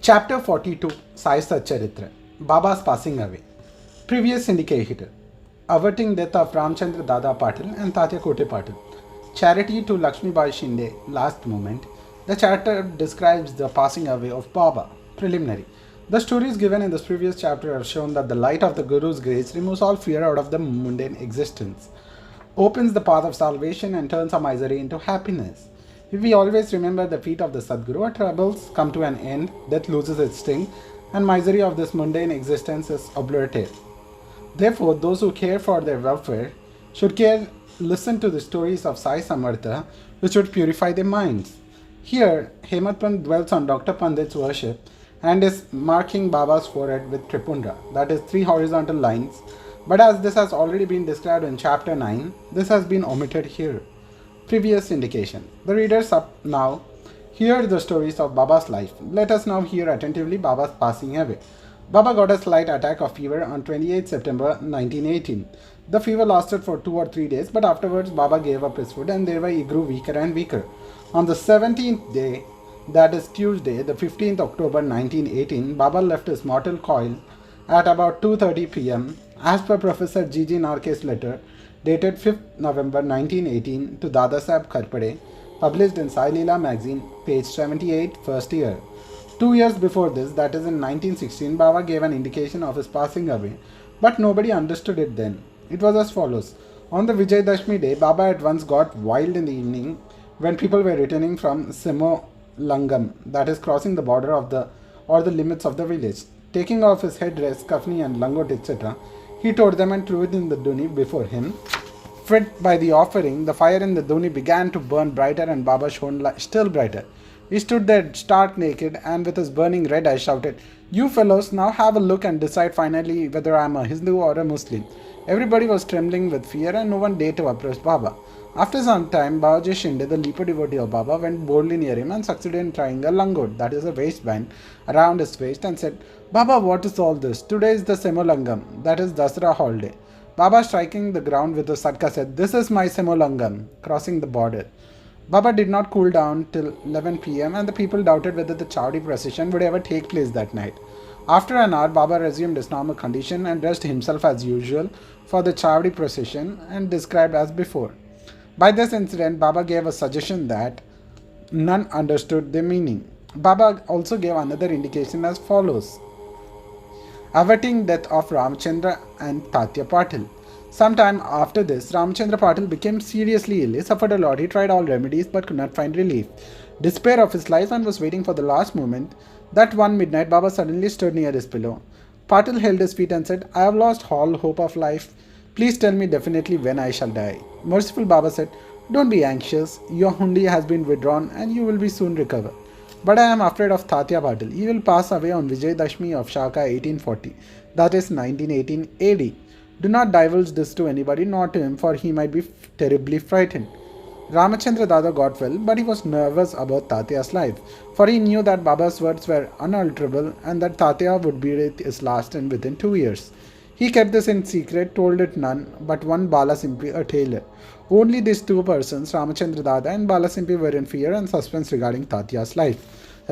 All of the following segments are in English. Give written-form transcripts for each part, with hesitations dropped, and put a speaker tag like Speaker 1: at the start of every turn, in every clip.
Speaker 1: Chapter 42 Sai Satcharitra Baba's passing away. Previous indicator averting death of Ramchandra Dada Patil and Tatya Kote Patil. Charity to Lakshmi Bai Shinde, last moment. The chapter describes the passing away of Baba. Preliminary. The stories given in this previous chapter have shown that the light of the Guru's grace removes all fear out of the mundane existence, opens the path of salvation and turns our misery into happiness. If we always remember the feet of the Sadguru, our troubles come to an end, death loses its sting, and misery of this mundane existence is obliterated. Therefore, those who care for their welfare should listen to the stories of Sai Samartha, which would purify their minds. Here, Hemadpant dwells on Dr. Pandit's worship and is marking Baba's forehead with Tripundra, that is, 3 horizontal lines. But as this has already been described in chapter 9, this has been omitted here. Previous indication. The readers up now hear the stories of Baba's life. Let us now hear attentively Baba's passing away. Baba got a slight attack of fever on 28 September 1918. The fever lasted for 2 or 3 days, but afterwards Baba gave up his food and thereby he grew weaker and weaker. On the 17th day, that is Tuesday, the 15th October 1918, Baba left his mortal coil at about 2:30 p.m. As per Professor G.G. Narke's letter, dated 5th November 1918 to Dada Saheb Kharpade, published in Sai Leela magazine, page 78, first year. 2 years before this, that is in 1916, Baba gave an indication of his passing away, but nobody understood it then. It was as follows. On the Vijayadashmi day, Baba at once got wild in the evening when people were returning from Simolangam, that is crossing the border of the limits of the village. Taking off his headdress, kafni and langot, etc., he tore them and threw it in the duni before him. Fed by the offering, the fire in the duni began to burn brighter and Baba shone still brighter. He stood there stark naked and with his burning red eyes shouted, "You fellows, now have a look and decide finally whether I am a Hindu or a Muslim." Everybody was trembling with fear and no one dared to approach Baba. After some time, Babaji Shinde, the leaper devotee of Baba, went boldly near him and succeeded in tying a langot, that is a waistband, around his waist and said, "Baba, what is all this? Today is the Semolangam, that is Dasara holiday." Baba, striking the ground with a sadka, said, "This is my Semolangam," crossing the border. Baba did not cool down till 11 p.m. and the people doubted whether the Chowdi procession would ever take place that night. After an hour, Baba resumed his normal condition and dressed himself as usual for the Chowdi procession and described as before. By this incident, Baba gave a suggestion that none understood the meaning. Baba also gave another indication as follows. Averting death of Ramchandra and Tatya Patil. Sometime after this, Ramchandra Patil became seriously ill. He suffered a lot. He tried all remedies but could not find relief. Despair of his life and was waiting for the last moment. That one midnight, Baba suddenly stood near his pillow. Patil held his feet and said, "I have lost all hope of life. Please tell me definitely when I shall die." Merciful Baba said, "Don't be anxious. Your hundi has been withdrawn and you will be soon recover. But I am afraid of Tatya Patil. He will pass away on Vijayadashmi of Shaka 1840, that is 1918 AD. Do not divulge this to anybody, not to him, for he might be terribly frightened." Ramachandra Dada got well, but he was nervous about Tatya's life, for he knew that Baba's words were unalterable and that Tatya would breathe his last and within 2 years. He kept this in secret, told it none but one Balasimpi, a tailor. Only these 2 persons, Ramachandra Dada and Balasimpi, were in fear and suspense regarding Tatya's life.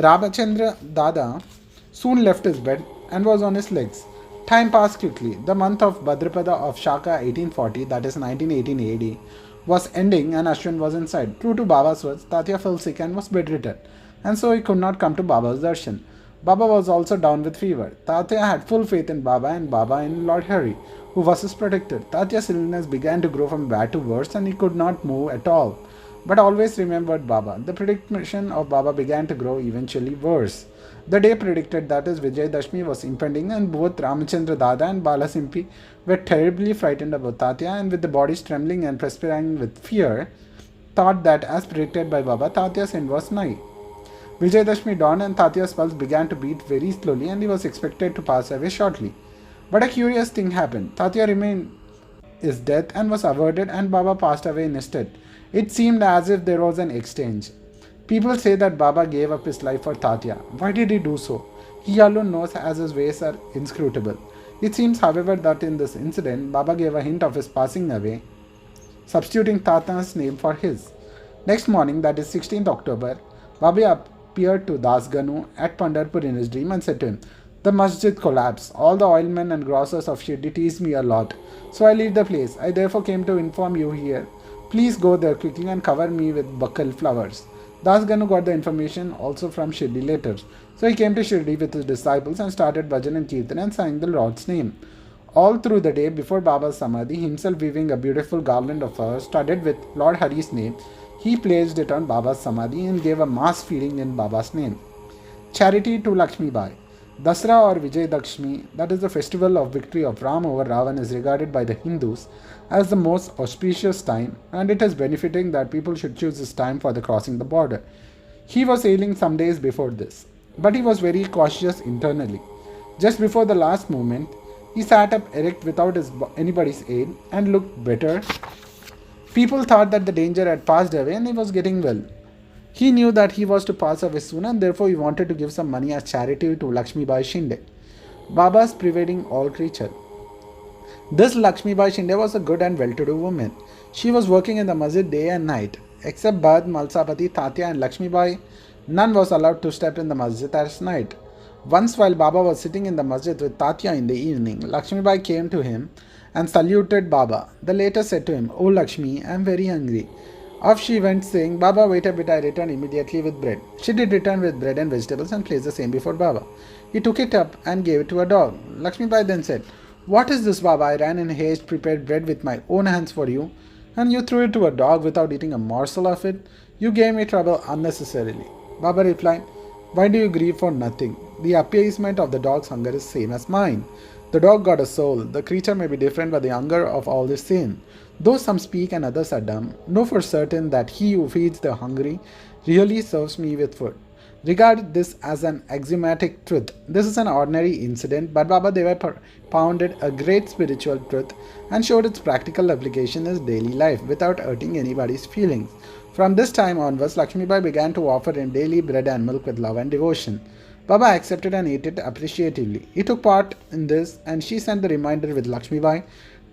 Speaker 1: Ramachandra Dada soon left his bed and was on his legs. Time passed quickly. The month of Bhadrapada of Shaka 1840, that is 1918 AD, was ending and Ashwin was inside. True to Baba's words, Tatya fell sick and was bedridden, and so he could not come to Baba's darshan. Baba was also down with fever. Tatya had full faith in Baba and Baba in Lord Hari, who was his protector. Tatya's illness began to grow from bad to worse and he could not move at all, but always remembered Baba. The prediction of Baba began to grow eventually worse. The day predicted, that is Vijayadashmi, was impending and both Ramachandra Dada and Balasimpi were terribly frightened about Tatya and with the bodies trembling and perspiring with fear, thought that as predicted by Baba, Tatya's end was nigh. Vijayadashmi dawned and Tatya's pulse began to beat very slowly and he was expected to pass away shortly. But a curious thing happened. Tatya remained his death and was averted and Baba passed away instead. It seemed as if there was an exchange. People say that Baba gave up his life for Tatya. Why did he do so? He alone knows, as his ways are inscrutable. It seems, however, that in this incident, Baba gave a hint of his passing away, substituting Tatya's name for his. Next morning, that is 16th October, appeared to Das Ganu at Pandharpur in his dream and said to him, "The masjid collapsed. All the oilmen and grocers of Shirdi teased me a lot. So I leave the place. I therefore came to inform you here. Please go there quickly and cover me with buckle flowers." Das Ganu got the information also from Shirdi later. So he came to Shirdi with his disciples and started bhajan and kirtan and sang the Lord's name. All through the day before Baba's Samadhi, himself weaving a beautiful garland of flowers studded with Lord Hari's name, he placed it on Baba's Samadhi and gave a mass feeding in Baba's name. Charity to Lakshmi Bai. Dasra or Vijay Dakshmi, that is the festival of victory of Ram over Ravan, is regarded by the Hindus as the most auspicious time, and it is benefiting that people should choose this time for the crossing the border. He was ailing some days before this, but he was very cautious internally. Just before the last moment, he sat up erect without anybody's aid and looked better. People thought that the danger had passed away and he was getting well. He knew that he was to pass away soon and therefore he wanted to give some money as charity to Lakshmi Bai Shinde, Baba's pervading all creature. This Lakshmi Bai Shinde was a good and well-to-do woman. She was working in the masjid day and night. Except Bad, Malsapati, Tatya and Lakshmi Bai, none was allowed to step in the masjid at night. Once while Baba was sitting in the masjid with Tatya in the evening, Lakshmi Bai came to him and saluted Baba. The latter said to him, "Oh Lakshmi, I am very hungry." Off she went saying, "Baba, wait a bit, I return immediately with bread." She did return with bread and vegetables and placed the same before Baba. He took it up and gave it to a dog. Lakshmi Bai then said, "What is this, Baba? I ran in haste, prepared bread with my own hands for you, and you threw it to a dog without eating a morsel of it. You gave me trouble unnecessarily." Baba replied, "Why do you grieve for nothing? The appeasement of the dog's hunger is same as mine. The dog got a soul. The creature may be different, but the hunger of all is same. Though some speak and others are dumb, know for certain that he who feeds the hungry really serves me with food. Regard this as an axiomatic truth. This is an ordinary incident, but Baba Deva pounded a great spiritual truth and showed its practical application in his daily life without hurting anybody's feelings. From this time onwards, Lakshmi Bai began to offer him daily bread and milk with love and devotion. Baba accepted and ate it appreciatively. He took part in this and she sent the reminder with Lakshmi Bai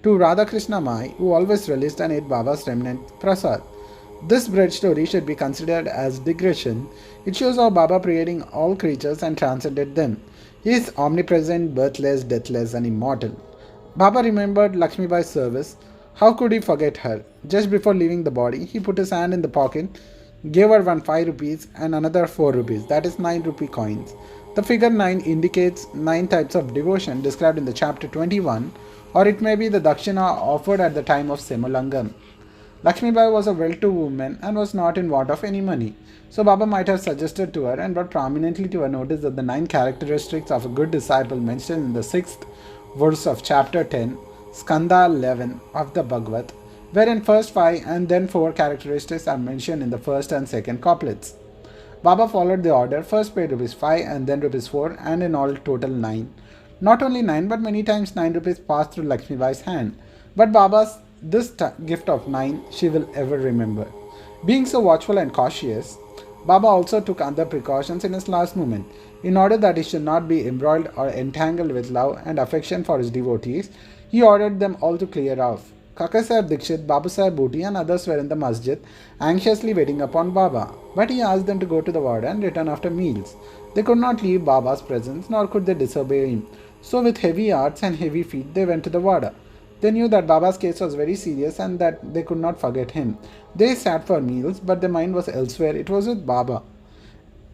Speaker 1: to Radhakrishna Mai, who always relished and ate Baba's remnant prasad. This bread story should be considered as digression. It shows how Baba created all creatures and transcended them. He is omnipresent, birthless, deathless and immortal. Baba remembered Lakshmi Bai's service. How could he forget her? Just before leaving the body, he put his hand in the pocket, gave her one 5 rupees and another 4 rupees, that is 9 rupee coins. The figure 9 indicates 9 types of devotion described in the chapter 21, or it may be the dakshina offered at the time of Semulangam. Lakshmi Bai was a well-to-do woman and was not in want of any money. So Baba might have suggested to her and brought prominently to her notice that the 9 characteristics of a good disciple mentioned in the 6th verse of chapter 10, Skanda 11 of the Bhagavad, wherein first 5 and then 4 characteristics are mentioned in the first and second couplets. Baba followed the order, first paid rupees 5 and then rupees 4 and in all total 9. Not only 9 but many times 9 rupees passed through Lakshmi Bai's hand. But Baba's this gift of 9 she will ever remember. Being so watchful and cautious, Baba also took other precautions in his last moment. In order that he should not be embroiled or entangled with love and affection for his devotees, he ordered them all to clear off. Kaka Sahib Dikshit, Babu Sahib Bhuti and others were in the masjid, anxiously waiting upon Baba. But he asked them to go to the ward and return after meals. They could not leave Baba's presence, nor could they disobey him. So with heavy hearts and heavy feet, they went to the ward. They knew that Baba's case was very serious and that they could not forget him. They sat for meals, but their mind was elsewhere. It was with Baba.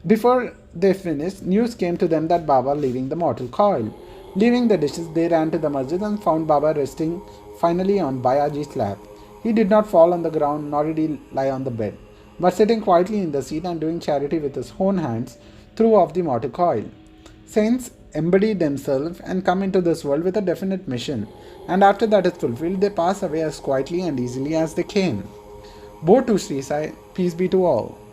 Speaker 1: Before they finished, news came to them that Baba leaving the mortal coil. Leaving the dishes, they ran to the masjid and found Baba resting finally on Bayaji's lap. He did not fall on the ground, nor did he lie on the bed, but sitting quietly in the seat and doing charity with his own hands, threw off the mortal coil. Saints embody themselves and come into this world with a definite mission, and after that is fulfilled, they pass away as quietly and easily as they came. Bo to Sri Sai, peace be to all.